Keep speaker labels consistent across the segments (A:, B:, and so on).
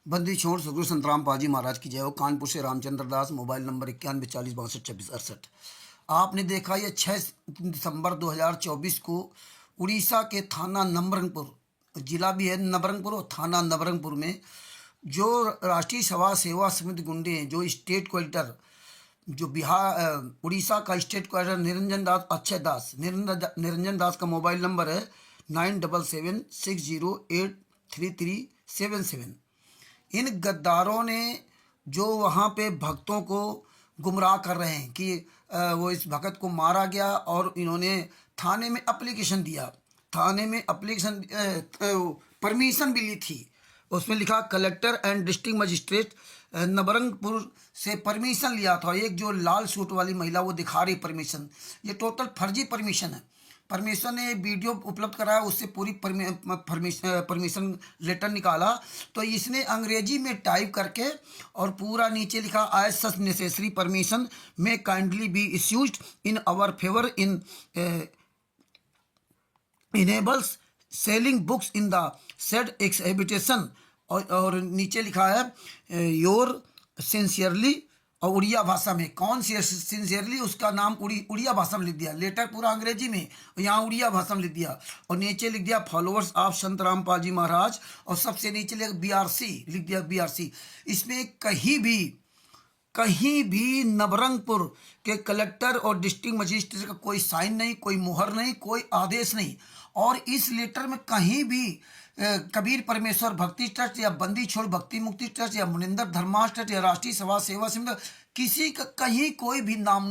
A: बंदी छोड़ सदगुरु संत राम पाजी महाराज की जय हो। कानपुर से रामचंद्र दास, मोबाइल नंबर 9140622668। आपने देखा ये 6 दिसंबर 2024 को उड़ीसा के थाना नवरंगपुर, जिला भी है नवरंगपुर और थाना नवरंगपुर में जो राष्ट्रीय सेवा समिति गुंडे हैं, जो स्टेट क्वालिटर, जो उड़ीसा का स्टेट क्वालिटर निरंजन दास का मोबाइल नंबर है 9776083377। इन गद्दारों ने जो वहाँ पे भक्तों को गुमराह कर रहे हैं कि वो इस भगत को मारा गया, और इन्होंने थाने में एप्लीकेशन दिया, थाने में एप्लीकेशन परमिशन भी ली थी। उसमें लिखा collector and district magistrate Nabarangpur से परमिशन लिया था। एक जो लाल सूट वाली महिला वो दिखा रही परमिशन, ये टोटल फर्जी परमिशन है। परमिशन ने वीडियो उपलब्ध कराया, उससे पूरी परमिशन लेटर निकाला तो इसने अंग्रेजी में टाइप करके और पूरा नीचे लिखा I such necessary permission may kindly be issued in our favour in enables selling books in the said exhibition, और नीचे लिखा है योर सिंसियरली, और उड़िया भाषा में कौन सी सिंसियरली उसका नाम उड़िया भाषा में लिख दिया। लेटर पूरा अंग्रेजी में, यहाँ उड़िया भाषा में लिख दिया, और नीचे लिख दिया फॉलोअर्स ऑफ संत रामपाल जी महाराज, और सबसे नीचे लिख दिया BRC। इसमें कहीं भी नवरंगपुर के कलेक्टर और डिस्ट्रिक्ट मजिस्ट्रेट का कोई साइन नहीं, कोई मुहर नहीं, कोई आदेश नहीं। और इस लेटर में कहीं भी कबीर परमेश्वर भक्ति ट्रस्ट या बंदी छोड़ भक्ति मुक्ति ट्रस्ट या मुनिंदर धर्माश ट्रस्ट या राष्ट्रीय सेवा समिति किसी का कहीं कोई भी नाम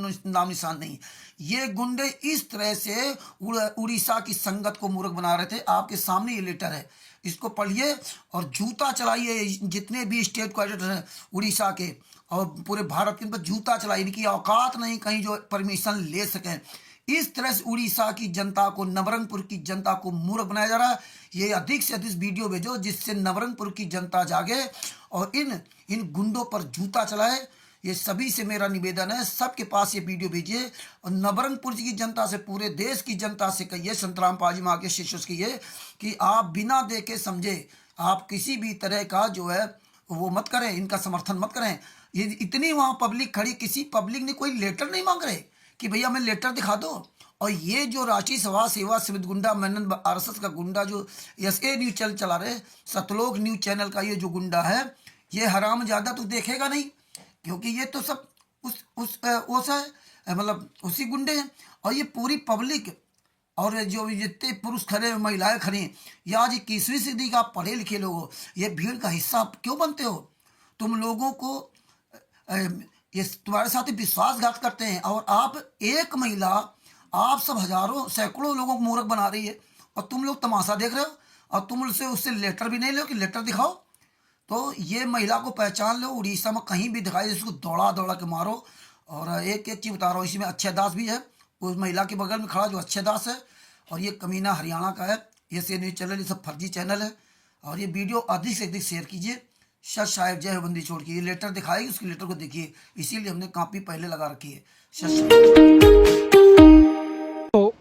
A: निशान नहीं। ये गुंडे इस तरह से उड़ीसा की संगत को मूर्ख बना रहे थे। आपके सामने ये लेटर है, इसको पढ़िए और जूता चलाइए। जितने भी स्टेट क्वालिटर हैं उड़ीसा के और पूरे भारत के, इन पर जूता चलाइए। इनकी औकात नहीं कहीं जो परमिशन ले सकें। इस तरह से उड़ीसा की जनता को, नवरंगपुर की जनता को मूर्ख बनाया जा रहा है। ये अधिक से अधिक वीडियो भेजो जिससे नवरंगपुर की जनता जागे और इन गुंडों पर जूता चलाए। ये सभी से मेरा निवेदन है, सबके पास ये वीडियो भेजिए और नवरंगपुर की जनता से, पूरे देश की जनता से कहिए, संत रामपाल जी महाराज के शिष्यों से कहिए कि आप बिना देखे समझे आप किसी भी तरह का जो है वो मत करें, इनका समर्थन मत करें। ये इतनी वहाँ पब्लिक खड़ी, किसी पब्लिक ने कोई लेटर नहीं मांग रहे कि भैया हमें लेटर दिखा दो। और ये जो राष्ट्रीय सेवा समिति गुंडा मेनन RSS का गुंडा जो SA न्यूज चैनल चला रहे, सतलोक न्यूज चैनल का ये जो गुंडा है, ये हराम ज़्यादा तो देखेगा नहीं, क्योंकि ये तो सब मतलब उसी गुंडे हैं। और ये पूरी पब्लिक और जो जितने पुरुष खड़े महिलाएं खड़ी हैं, ये आज 21वीं सदी का पढ़े लिखे लोग हो, ये भीड़ का हिस्सा आप क्यों बनते हो? तुम लोगों को ये तुम्हारे साथ विश्वासघात करते हैं, और आप एक महिला आप सब हजारों सैकड़ों लोगों को मूर्ख बना रही है, और तुम लोग तमाशा देख रहे हो, और तुम उससे लेटर भी नहीं लो कि लेटर दिखाओ। तो ये महिला को पहचान लो, उड़ीसा में कहीं भी दिखाई, इसको दौड़ा दौड़ा के मारो। और एक चीज़ बता रहा हूँ, इसमें अक्षय दास भी है, उस महिला के बगल में खड़ा जो अक्षय दास है, और ये कमीना हरियाणा का है। ये से न्यूज़ चैनल, ये सब फर्जी चैनल है। और ये वीडियो अधिक से अधिक शेयर कीजिए। सच साहेब जय हो बंदी छोड़ के, ये लेटर दिखाएगी, उसके लेटर को देखिए, इसीलिए हमने कॉपी पहले लगा रखी है।
B: तो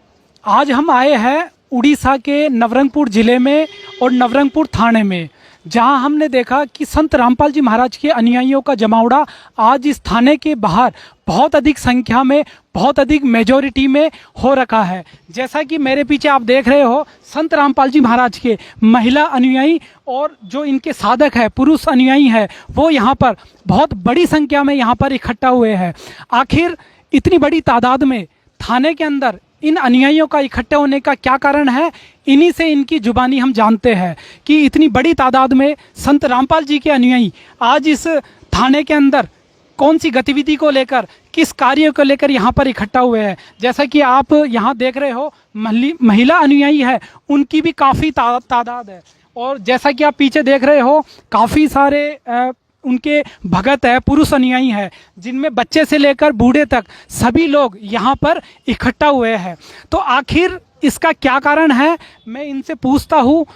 B: आज हम आए हैं उड़ीसा के नवरंगपुर जिले में और नवरंगपुर थाने में, जहां हमने देखा कि संत रामपाल जी महाराज के अनुयायियों का जमावड़ा आज इस थाने के बाहर बहुत अधिक संख्या में, बहुत अधिक मेजॉरिटी में हो रखा है। जैसा कि मेरे पीछे आप देख रहे हो, संत रामपाल जी महाराज के महिला अनुयायी और जो इनके साधक है, पुरुष अनुयायी है, वो यहाँ पर बहुत बड़ी संख्या में यहाँ पर इकट्ठा हुए हैं। आखिर इतनी बड़ी तादाद में थाने के अंदर इन अनुयायियों का इकट्ठे होने का क्या कारण है, इन्हीं से इनकी जुबानी हम जानते हैं कि इतनी बड़ी तादाद में संत रामपाल जी के अनुयायी आज इस थाने के अंदर कौन सी गतिविधि को लेकर, किस कार्य को लेकर यहाँ पर इकट्ठा हुए हैं। जैसा कि आप यहाँ देख रहे हो, महिला अनुयायी है, उनकी भी काफ़ी तादाद है, और जैसा कि आप पीछे देख रहे हो, काफ़ी सारे उनके भगत है, पुरुष अनुयायी है, जिनमें बच्चे से लेकर बूढ़े तक सभी लोग यहाँ पर इकट्ठा हुए हैं। तो आखिर इसका क्या कारण है, मैं इनसे पूछता हूँ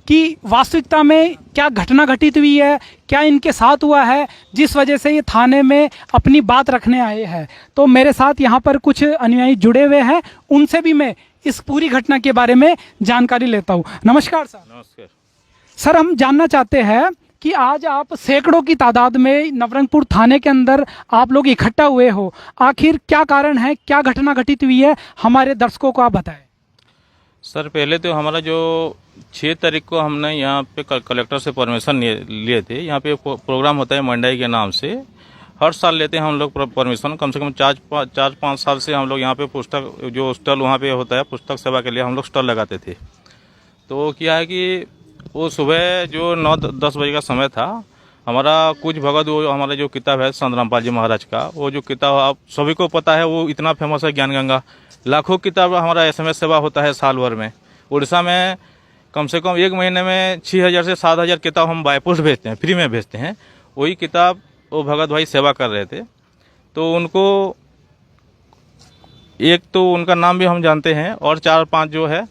B: कि वास्तविकता में क्या घटना घटित हुई है, क्या इनके साथ हुआ है जिस वजह से ये थाने में अपनी बात रखने आए हैं। तो मेरे साथ यहाँ पर कुछ अनुयायी जुड़े हुए हैं, उनसे भी मैं इस पूरी घटना के बारे में जानकारी लेता हूँ। नमस्कार सर।
C: नमस्कार
B: सर, हम जानना चाहते हैं कि आज आप सैकड़ों की तादाद में नवरंगपुर थाने के अंदर आप लोग इकट्ठा हुए हो, आखिर क्या कारण है, क्या घटना घटित हुई है, हमारे दर्शकों को आप बताएं।
C: सर पहले तो हमारा जो 6 तारीख को हमने यहाँ पे कलेक्टर से परमिशन लिए थे। यहाँ पे प्रोग्राम होता है मंडाई के नाम से, हर साल लेते हैं हम लोग परमिशन। कम से कम 4-5 साल से हम लोग यहाँ पे पुस्तक जो स्टॉल वहाँ पे होता है पुस्तक सेवा के लिए हम लोग स्टॉल लगाते थे। तो क्या है कि वो सुबह जो 9-10 बजे का समय था, हमारा कुछ भगत वो हमारा जो किताब है संत रामपाल जी महाराज का, वो जो किताब आप सभी को पता है वो इतना फेमस है ज्ञान गंगा। लाखों किताब हमारा SMS सेवा होता है साल भर में। उड़ीसा में कम से कम एक महीने में 6000 से 7000 किताब हम बाय पोस्ट भेजते हैं, फ्री में भेजते हैं। वही किताब वो भगत भाई सेवा कर रहे थे। तो उनको एक तो उनका नाम भी हम जानते हैं और 4-5 जो है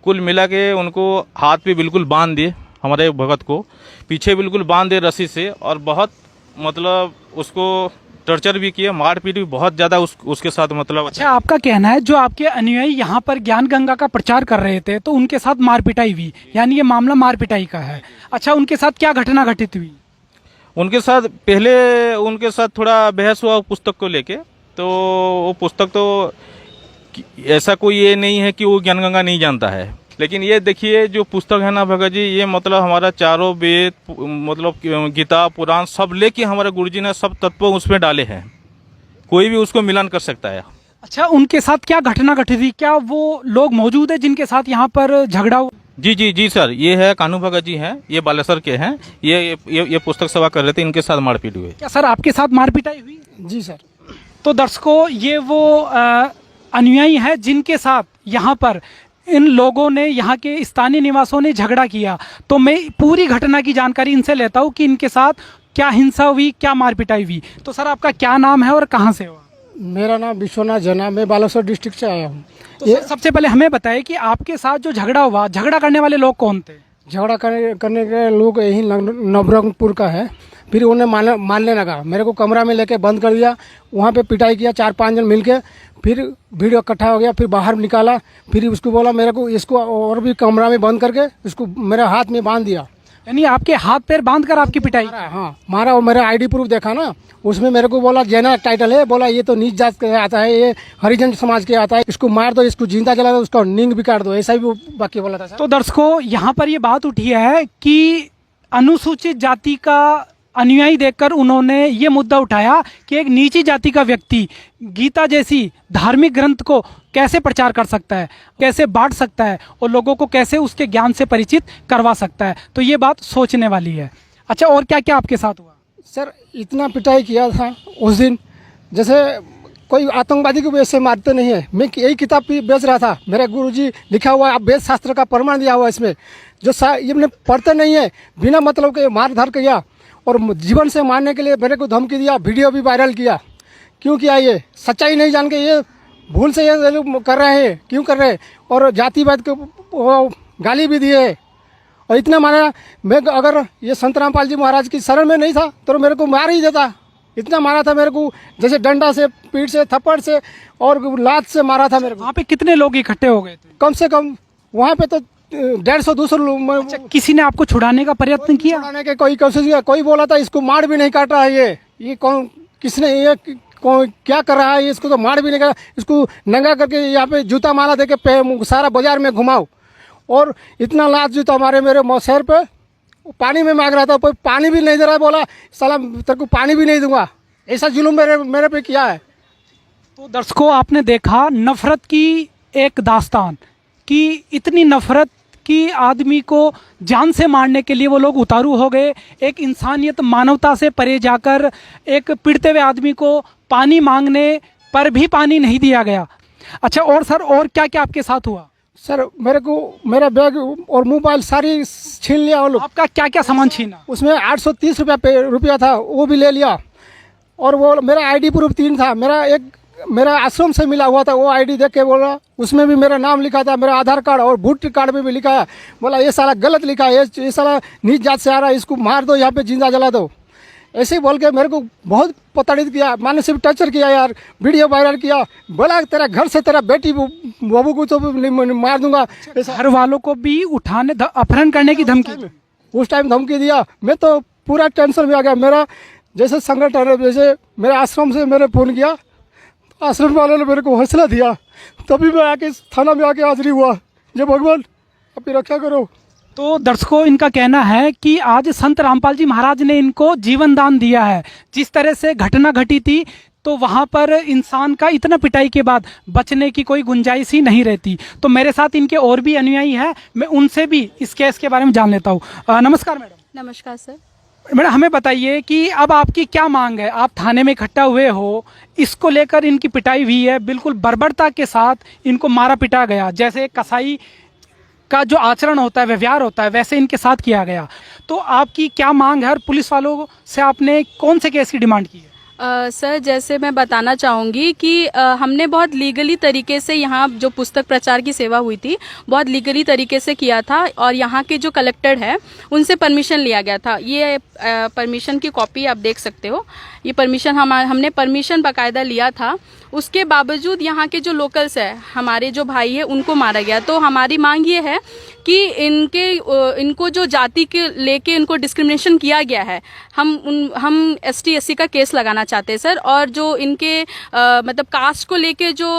C: कुल मिला के उनको हाथ पे बिल्कुल बांध दिए, हमारे भगत को पीछे बिल्कुल बांध दिए रस्सी से, और बहुत मतलब उसको टॉर्चर भी किया, मारपीट भी बहुत ज़्यादा उसके साथ मतलब।
B: अच्छा, आपका कहना है जो आपके अनुयायी यहाँ पर ज्ञान गंगा का प्रचार कर रहे थे तो उनके साथ मारपिटाई हुई, यानी ये मामला मारपिटाई का है। अच्छा, उनके साथ क्या घटना घटित हुई?
C: उनके साथ पहले उनके साथ थोड़ा बहस हुआ पुस्तक को लेके। तो वो पुस्तक तो ऐसा कोई ये नहीं है कि वो ज्ञान गंगा नहीं जानता है, लेकिन ये देखिए जो पुस्तक है ना भगत जी, ये मतलब हमारा चारों वेद मतलब गीता पुराण सब लेके हमारे गुरुजी ने सब तत्व उसमें डाले हैं, कोई भी उसको मिलान कर सकता है।
B: अच्छा, उनके साथ क्या घटना घटित हुई? क्या वो लोग मौजूद है जिनके साथ यहाँ पर झगड़ा हुआ?
C: जी सर, ये है कानू भगत जी हैं, ये बालेश्वर के हैं, ये पुस्तक सेवा कर रहे थे, इनके साथ मारपीट हुई।
B: क्या सर आपके साथ मारपिटाई हुई?
D: जी सर।
B: तो दर्शकों, ये वो अनुयायी है जिनके साथ यहाँ पर इन लोगों ने, यहाँ के स्थानीय निवासियों ने झगड़ा किया। तो मैं पूरी घटना की जानकारी इनसे लेता हूँ कि इनके साथ क्या हिंसा हुई, क्या मारपिटाई हुई। तो सर आपका क्या नाम है और कहाँ से हुआ?
D: मेरा नाम विश्वनाथ जना, मैं बालेश्वर डिस्ट्रिक्ट से आया हूँ।
B: तो सर सबसे पहले हमें बताइए कि आपके साथ जो झगड़ा हुआ, झगड़ा करने वाले लोग कौन थे?
D: झगड़ा करने के लोग यही नवरंगपुर का है। फिर उन्हें मारने लगा, मेरे को कमरा में लेके बंद कर दिया, वहाँ पे पिटाई किया 4-5 जन मिलके। फिर भीड़ इकट्ठा हो गया, फिर बाहर निकाला, फिर उसको बोला मेरे को इसको और भी कमरा में बंद करके इसको मेरे हाथ में बांध दिया।
B: यानी आपके हाथ पैर बांध कर आपकी पिटाई?
D: हाँ मारा, और मेरा ID प्रूफ देखा ना, उसमें मेरे को बोला जैना टाइटल है, बोला ये तो नीच जात के आता है, ये हरिजन समाज के आता है, इसको मार दो, इसको जिंदा जला दो, उसका नींग भी काट दो, ऐसा भी बाकी बोला था।
B: तो दर्शकों, यहाँ पर ये बात उठी है कि अनुसूचित जाति का अनुयायी देखकर उन्होंने ये मुद्दा उठाया कि एक नीची जाति का व्यक्ति गीता जैसी धार्मिक ग्रंथ को कैसे प्रचार कर सकता है, कैसे बांट सकता है और लोगों को कैसे उसके ज्ञान से परिचित करवा सकता है। तो ये बात सोचने वाली है। अच्छा, और क्या क्या आपके साथ हुआ?
D: सर इतना पिटाई किया था उस दिन, जैसे कोई आतंकवादी को वैसे मारते नहीं है। मैं यही किताब बेच रहा था, मेरे गुरुजी लिखा हुआ है, वेद शास्त्र का प्रमाण दिया हुआ इसमें, जो ये पढ़ते नहीं है, बिना मतलब के मार धार किया और जीवन से मारने के लिए मेरे को धमकी दिया, वीडियो भी वायरल किया। क्यों किया? ये सच्चाई नहीं जान के ये भूल से ये लोग कर रहे हैं, क्यों कर रहे हैं? और जातिवाद को गाली भी दिए और इतना मारा। मैं अगर ये संत रामपाल जी महाराज की शरण में नहीं था तो मेरे को मार ही देता। इतना मारा था मेरे को, जैसे डंडा से, पीठ से, थप्पड़ से और लात से मारा था मेरे को।
B: वहाँ पे कितने लोग इकट्ठे हो गए थे?
D: कम से कम वहाँ पे तो 150-200 लोग।
B: अच्छा, किसी ने आपको छुड़ाने का प्रयत्न किया?
D: छुड़ाने के कोई कोशिश किया, कोई बोला था इसको मार भी नहीं काट रहा है, ये कौन, किसने, ये कौन क्या कर रहा है, इसको तो मार भी नहीं कर, इसको नंगा करके यहाँ पे जूता माला दे के सारा बाजार में घुमाओ। और इतना लात जूता मारे मेरे सर पे, पानी में मांग रहा था, कोई पानी भी नहीं दे रहा, बोला साला तेरे को पानी भी नहीं दूंगा। ऐसा जुल्म मेरे पे किया है।
B: तो दर्शकों, आपने देखा नफरत की एक दास्तान कि इतनी नफरत कि आदमी को जान से मारने के लिए वो लोग उतारू हो गए। एक इंसानियत, मानवता से परे जाकर एक पीड़ते हुए आदमी को पानी मांगने पर भी पानी नहीं दिया गया। अच्छा, और सर और क्या क्या आपके साथ हुआ?
D: सर मेरे को मेरा बैग और मोबाइल सारी छीन लिया वो लोग।
B: आपका क्या क्या सामान छीना?
D: उसमें 830 रुपया था, वो भी ले लिया। और वो मेरा ID प्रूफ 3 था, मेरा आश्रम से मिला हुआ था, वो ID देख के बोला, उसमें भी मेरा नाम लिखा था, मेरा आधार कार्ड और वोट कार्ड में भी लिखा है। बोला ये साला गलत लिखा है, ये साला नीच जात से आ रहा है, इसको मार दो, यहाँ पे जिंदा जला दो। ऐसे ही बोल के मेरे को बहुत प्रताड़ित किया, मानसिक टॉर्चर किया यार, वीडियो वायरल किया। बोला तेरा घर से तेरा बेटी बहू को तो मार दूंगा।
B: घर वालों को भी उठाने अपहरण करने की धमकी?
D: उस टाइम धमकी दिया, मैं तो पूरा टेंशन में आ गया। मेरा जैसे संगठन है, जैसे मेरे आश्रम से मैंने फ़ोन किया, तो आश्रम वालों ने मेरे को हौसला दिया, तभी मैं आके थाना में आके हाजिरी हुआ। जय भगवान अपनी रक्षा करो।
B: तो दर्शकों, इनका कहना है कि आज संत रामपाल जी महाराज ने इनको जीवन दान दिया है। जिस तरह से घटना घटी थी, तो वहाँ पर इंसान का इतना पिटाई के बाद बचने की कोई गुंजाइश ही नहीं रहती। तो मेरे साथ इनके और भी अनुयायी हैं, मैं उनसे भी इस केस के बारे में जान लेता हूँ। नमस्कार मैडम।
E: नमस्कार सर।
B: मैडम, हमें बताइए कि अब आपकी क्या मांग है? आप थाने में इकट्ठा हुए हो, इसको लेकर इनकी पिटाई हुई है, बिल्कुल बर्बरता के साथ इनको मारा पिटा गया, जैसे कसाई का जो आचरण होता है, व्यवहार होता है, वैसे इनके साथ किया गया। तो आपकी क्या मांग है और पुलिस वालों से आपने कौन से केस की डिमांड की है?
E: सर, जैसे मैं बताना चाहूँगी कि हमने बहुत लीगली तरीके से यहाँ जो पुस्तक प्रचार की सेवा हुई थी, बहुत लीगली तरीके से किया था, और यहाँ के जो कलेक्टर है उनसे परमिशन लिया गया था। ये परमिशन की कॉपी आप देख सकते हो। ये परमिशन हमने परमिशन बाकायदा लिया था। उसके बावजूद यहाँ के जो लोकल्स है, हमारे जो भाई है, उनको मारा गया। तो हमारी मांग ये है कि इनको जो जाति के लेके इनको डिस्क्रिमिनेशन किया गया है, हम ST SC का केस लगाना चाहते हैं सर। और जो इनके मतलब कास्ट को लेके जो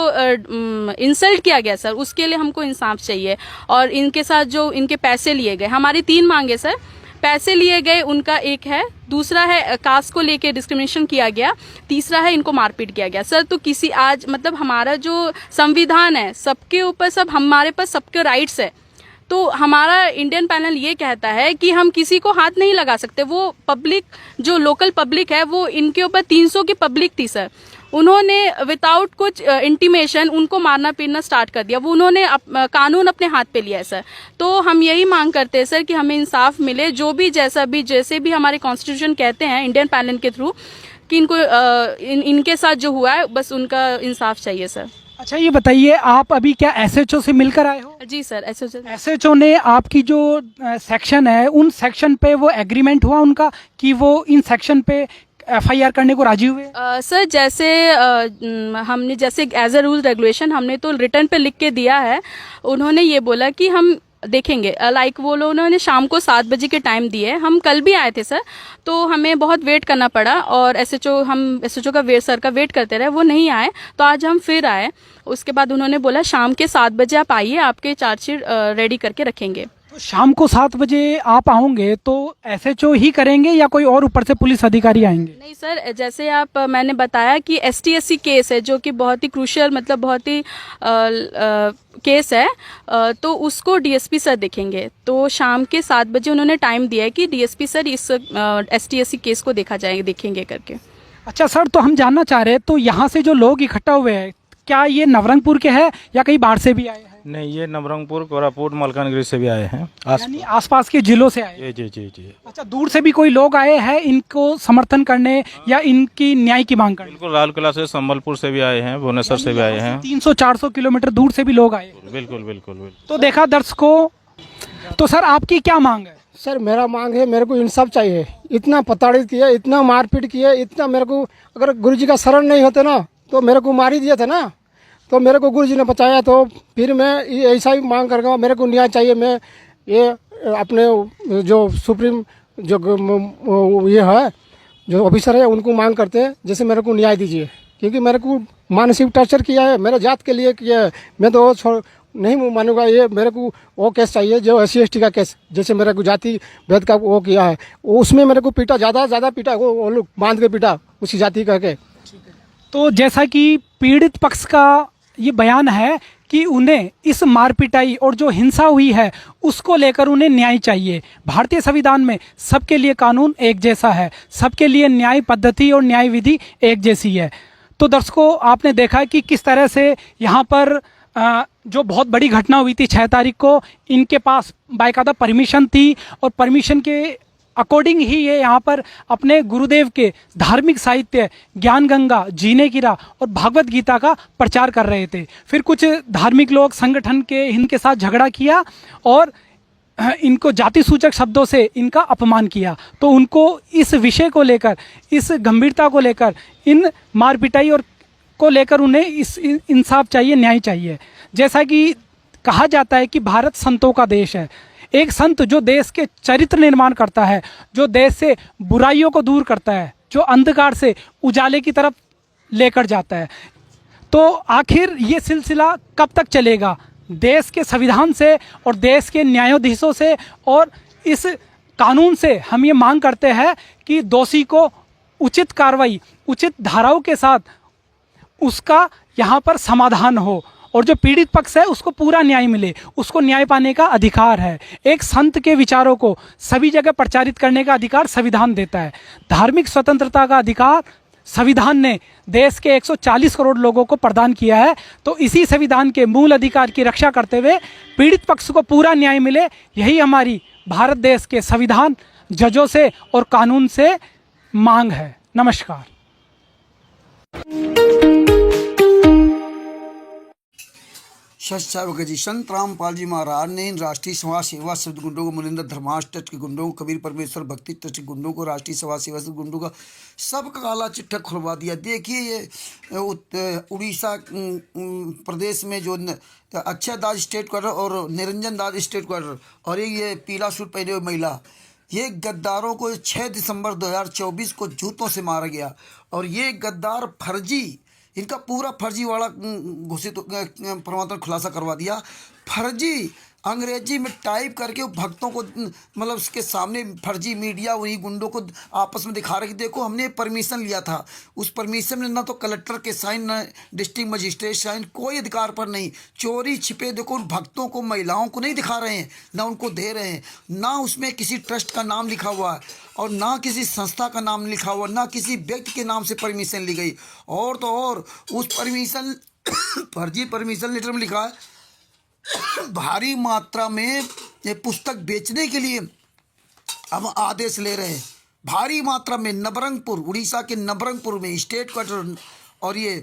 E: इंसल्ट किया गया सर, उसके लिए हमको इंसाफ चाहिए। और इनके साथ जो इनके पैसे लिए गए, हमारी 3 मांगे सर। पैसे लिए गए उनका एक है, दूसरा है कास्ट को लेके डिस्क्रिमिनेशन किया गया, तीसरा है इनको मारपीट किया गया सर। तो किसी आज मतलब हमारा जो संविधान है, सबके ऊपर सब हमारे पास सबके राइट्स है। तो हमारा इंडियन पैनल ये कहता है कि हम किसी को हाथ नहीं लगा सकते। वो पब्लिक जो लोकल पब्लिक है, वो इनके ऊपर 300 की पब्लिक थी सर। उन्होंने विदाउट कुछ इंटीमेशन उनको मारना पीटना स्टार्ट कर दिया। वो उन्होंने कानून अपने हाथ पे लिया है सर। तो हम यही मांग करते हैं सर कि हमें इंसाफ मिले, जो भी जैसे भी हमारे कॉन्स्टिट्यूशन कहते हैं इंडियन पैनल के थ्रू, कि इनको इनके साथ जो हुआ है बस उनका इंसाफ चाहिए सर।
B: अच्छा, ये बताइए, आप अभी क्या SHO से मिलकर आए हो?
E: जी सर।
B: SHO ने आपकी जो सेक्शन है, उन सेक्शन पे वो एग्रीमेंट हुआ उनका कि वो इन सेक्शन पे FIR करने को राजी हुए?
E: सर, जैसे हमने जैसे एज अ रूल रेगुलेशन हमने तो रिटर्न पे लिख के दिया है। उन्होंने ये बोला कि हम देखेंगे। लाइक वो लोग उन्होंने शाम को 7 बजे के टाइम दिए। हम कल भी आए थे सर, तो हमें बहुत वेट करना पड़ा, और SHO का सर का वेट करते रहे, वो नहीं आए। तो आज हम फिर आए। उसके बाद उन्होंने बोला शाम के 7 बजे आप आइए, आपके चार्जशीट रेडी करके रखेंगे।
B: तो शाम को 7 बजे आप आओगे तो SHO ही करेंगे या कोई और ऊपर से पुलिस अधिकारी आएंगे?
E: नहीं सर, जैसे मैंने बताया कि ST SC केस है, जो कि बहुत ही क्रूशियल मतलब बहुत ही केस है, तो उसको DSP सर देखेंगे। तो शाम के 7 बजे उन्होंने टाइम दिया है कि DSP सर इस ST SC केस को देखेंगे करके।
B: अच्छा सर, तो हम जानना चाह रहे हैं, तो यहाँ से जो लोग इकट्ठा हुए हैं, क्या ये नवरंगपुर के हैं या कहीं बाहर से भी आए हैं?
C: नहीं, ये नवरंगपुर, कोरापुट, मलकानगिरी से भी आए हैं,
B: यानी आसपास के जिलों से आए हैं।
C: जी।
B: अच्छा, दूर से भी कोई लोग आए हैं इनको समर्थन करने या इनकी न्याय की मांग करने?
C: बिल्कुल, राउरकेला से, संबलपुर से भी आए हैं, भुवनेश्वर से भी आए हैं।
B: 300-400 किलोमीटर दूर से भी लोग आए।
C: बिल्कुल।
B: तो देखा दर्शकों, तो सर आपकी क्या मांग है?
D: सर, मेरा मांग है, मेरे को इंसाफ चाहिए। इतना प्रताड़ित किया, इतना मारपीट किया, इतना मेरे को, अगर गुरुजी का शरण नहीं होते ना तो मेरे को मार ही दिया था ना। तो मेरे को गुरुजी ने बचाया, तो फिर मैं ऐसा ही मांग कर रहा हूँ, मेरे को न्याय चाहिए। मैं ये अपने जो सुप्रीम जो ये है जो ऑफिसर है उनको मांग करते हैं, जैसे मेरे को न्याय दीजिए, क्योंकि मेरे को मानसिक टॉर्चर किया है, मेरे जात के लिए किया है। मैं तो नहीं मानूंगा। ये मेरे को वो केस चाहिए जो SC ST का केस, जैसे मेरे को जाति भेद का वो किया है, उसमें मेरे को पीटा, ज़्यादा पीटा, वो लोग बांध के पीटा उसी जाति करके।
B: तो जैसा कि पीड़ित पक्ष का ये बयान है कि उन्हें इस मारपिटाई और जो हिंसा हुई है उसको लेकर उन्हें न्याय चाहिए। भारतीय संविधान में सबके लिए कानून एक जैसा है, सबके लिए न्याय पद्धति और न्याय विधि एक जैसी है। तो दर्शकों, आपने देखा कि किस तरह से यहाँ पर जो बहुत बड़ी घटना हुई थी 6 तारीख को, इनके पास बाकायदा परमिशन थी और परमिशन के अकॉर्डिंग ही ये यहाँ पर अपने गुरुदेव के धार्मिक साहित्य ज्ञान गंगा, जीने की राह और भागवत गीता का प्रचार कर रहे थे। फिर कुछ धार्मिक लोग संगठन के इनके साथ झगड़ा किया और इनको जाति सूचक शब्दों से इनका अपमान किया। तो उनको इस विषय को लेकर, इस गंभीरता को लेकर, इन मारपिटाई और को लेकर उन्हें इस इंसाफ चाहिए, न्याय चाहिए। जैसा कि कहा जाता है कि भारत संतों का देश है, एक संत जो देश के चरित्र निर्माण करता है, जो देश से बुराइयों को दूर करता है, जो अंधकार से उजाले की तरफ लेकर जाता है। तो आखिर ये सिलसिला कब तक चलेगा? देश के संविधान से और देश के न्यायाधीशों से और इस कानून से हम ये मांग करते हैं कि दोषी को उचित कार्रवाई, उचित धाराओं के साथ उसका यहाँ पर समाधान हो और जो पीड़ित पक्ष है उसको पूरा न्याय मिले, उसको न्याय पाने का अधिकार है। एक संत के विचारों को सभी जगह प्रचारित करने का अधिकार संविधान देता है। धार्मिक स्वतंत्रता का अधिकार संविधान ने देश के 140 करोड़ लोगों को प्रदान किया है। तो इसी संविधान के मूल अधिकार की रक्षा करते हुए पीड़ित पक्ष को पूरा न्याय मिले, यही हमारी भारत देश के संविधान, जजों से और कानून से मांग है। नमस्कार।
A: सत्सारों जी संत रामपाल जी महाराज ने इन राष्ट्रीय समाज सेवा शब्द गुंडों को, मुनिंदर धर्माश ट्रस्ट के गुंडों को, कबीर परमेश्वर भक्ति ट्रस्ट के गुंडों को, राष्ट्रीय समाज सेवा शब्द गुंडों का सबका काला चिट्ठा खुलवा दिया। देखिए ये उड़ीसा प्रदेश में जो अक्षय दास स्टेट क्वार्टर और निरंजन दास स्टेट क्वार्टर और ये पीला सूट पहने हुए महिला, ये गद्दारों को 6 दिसंबर 2024 को जूतों से मारा गया। और ये गद्दार फर्जी, इनका पूरा फर्जीवाड़ा घोषित परमात्मा ने खुलासा करवा दिया। फर्जी अंग्रेजी में टाइप करके भक्तों को मतलब उसके सामने फर्जी मीडिया वही गुंडों को आपस में दिखा रहे कि देखो हमने परमिशन लिया था। उस परमिशन में ना तो कलेक्टर के साइन, ना डिस्ट्रिक्ट मजिस्ट्रेट साइन, कोई अधिकार पर नहीं। चोरी छिपे देखो उन भक्तों को, महिलाओं को नहीं दिखा रहे हैं, ना उनको दे रहे हैं, ना उसमें किसी ट्रस्ट का नाम लिखा हुआ है और ना किसी संस्था का नाम लिखा हुआ, ना किसी व्यक्ति के नाम से परमिशन ली गई। और तो और उस परमिशन फर्जी परमिशन लेटर में लिखा है भारी मात्रा में ये पुस्तक बेचने के लिए हम आदेश ले रहे हैं। भारी मात्रा में नवरंगपुर, उड़ीसा के नवरंगपुर में स्टेट क्वार्टर और ये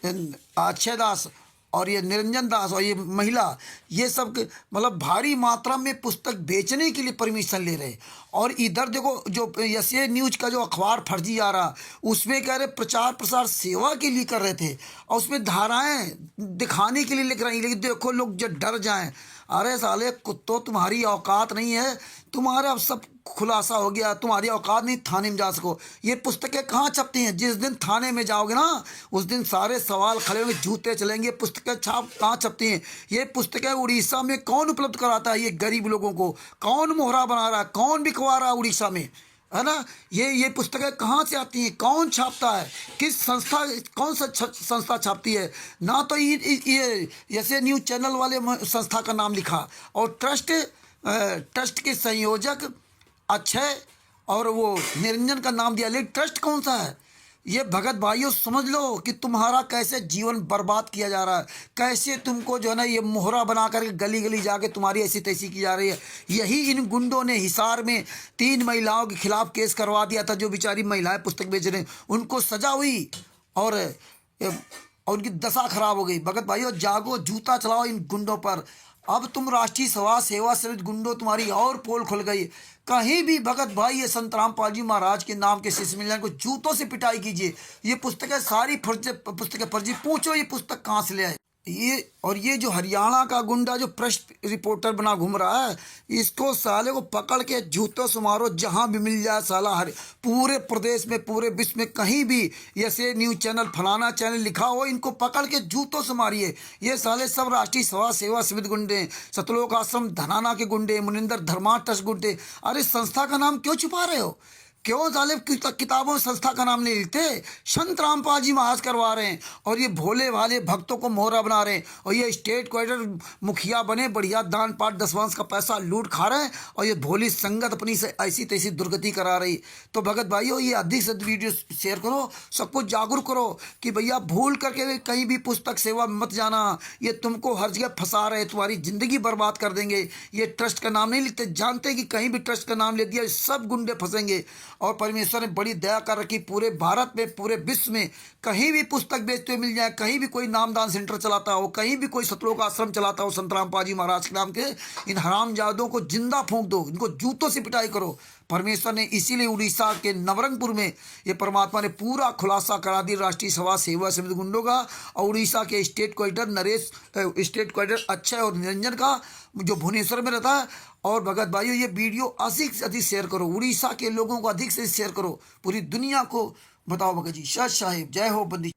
A: अक्षय दास और ये निरंजन दास और ये महिला, ये सब मतलब भारी मात्रा में पुस्तक बेचने के लिए परमिशन ले रहे। और इधर देखो जो यसे न्यूज का जो अखबार फर्जी आ रहा, उसमें कह रहे प्रचार प्रसार सेवा के लिए कर रहे थे और उसमें धाराएं दिखाने के लिए लिख रही, लेकिन देखो लोग जो डर जाएं। अरे साले कुत्तों, तुम्हारी औकात नहीं है, तुम्हारा अब सब खुलासा हो गया, तुम्हारी औकात नहीं थाने में जा सको। ये पुस्तकें कहाँ छपती हैं? जिस दिन थाने में जाओगे ना उस दिन सारे सवाल खड़े होंगे, जूते चलेंगे। पुस्तकें छाप कहाँ छपती हैं? ये पुस्तकें उड़ीसा में कौन उपलब्ध कराता है? ये गरीब लोगों को कौन मोहरा बना रहा है? कौन बिकवा रहा है उड़ीसा में, है ना? ये पुस्तकें कहाँ से आती हैं? कौन छापता है? किस संस्था, कौन सा संस्था छापती है? ना तो ये जैसे न्यूज़ चैनल वाले संस्था का नाम लिखा और ट्रस्ट के संयोजक अक्षय और वो निरंजन का नाम दिया, लेकिन ट्रस्ट कौन सा है? ये भगत भाइयों समझ लो कि तुम्हारा कैसे जीवन बर्बाद किया जा रहा है, कैसे तुमको जो है ना ये मोहरा बना करके गली गली जाके तुम्हारी ऐसी तैसी की जा रही है। यही इन गुंडों ने हिसार में 3 महिलाओं के खिलाफ केस करवा दिया था, जो बेचारी महिलाएं पुस्तक बेच रही, उनको सजा हुई और उनकी दशा खराब हो गई। भगत भाइयों जागो, जूता चलाओ इन गुंडों पर। अब तुम राष्ट्रीय समाज सेवा समिति गुंडों तुम्हारी और पोल खुल गई। कहीं भी भगत भाई ये संत रामपाल जी महाराज के नाम के शिष्य मिल जाए को जूतों से पिटाई कीजिए। ये पुस्तकें सारी पुस्तकें फर्जी, पूछो ये पुस्तक कहाँ से ले आए। ये जो हरियाणा का गुंडा जो प्रेस रिपोर्टर बना घूम रहा है, इसको साले को पकड़ के जूतों से मारो, जहाँ भी मिल जाए साला। पूरे प्रदेश में, पूरे विश्व में कहीं भी ऐसे न्यूज़ चैनल, फलाना चैनल लिखा हो, इनको पकड़ के जूतों से मारिए। ये साले सब राष्ट्रीय समाज सेवा समिति गुंडे, सतलोक आश्रम धनाना के गुंडे, मुनिंदर धर्मा ट्रस्ट गुंडे। अरे संस्था का नाम क्यों छुपा रहे हो? क्यों साले किताबों में संस्था का नाम नहीं लिखते? संत रामपाल जी महाराज करवा रहे हैं और ये भोले भाले भक्तों को मोहरा बना रहे हैं। और ये स्टेट क्वार्टर मुखिया बने, बढ़िया दान पाठ दसवांश का पैसा लूट खा रहे हैं और ये भोली संगत अपनी से ऐसी तैसी दुर्गति करा रही। तो भगत भाइयों ये अधिक से वीडियो शेयर करो, सबको जागरूक करो कि भैया भूल करके कहीं भी पुस्तक सेवा में मत जाना। ये तुमको हर जगह फंसा रहे, तुम्हारी ज़िंदगी बर्बाद कर देंगे। ये ट्रस्ट का नाम नहीं लिखते, जानते हैं कि कहीं भी ट्रस्ट का नाम ले दिया सब गुंडे फंसेंगे। और परमेश्वर ने बड़ी दया कर रखी, पूरे भारत में, पूरे विश्व में कहीं भी पुस्तक बेचते हुए मिल जाए, कहीं भी कोई नामदान सेंटर चलाता हो, कहीं भी कोई सतलोक आश्रम चलाता हो संत रामपाल जी महाराज के नाम के, इन हरामजादों को जिंदा फूंक दो, इनको जूतों से पिटाई करो। परमेश्वर ने इसीलिए उड़ीसा के नवरंगपुर में ये परमात्मा ने पूरा खुलासा करा दी राष्ट्रीय सभा सेवा समिति गुंडों का और उड़ीसा के state coordinator state coordinator Akshay और निरंजन का जो भुवनेश्वर में रहता है। और भगत भाइयों, ये वीडियो अधिक से अधिक शेयर करो, उड़ीसा के लोगों को अधिक से शेयर करो, पूरी दुनिया को बताओ भगत जी। सत साहिब, जय हो बंदी।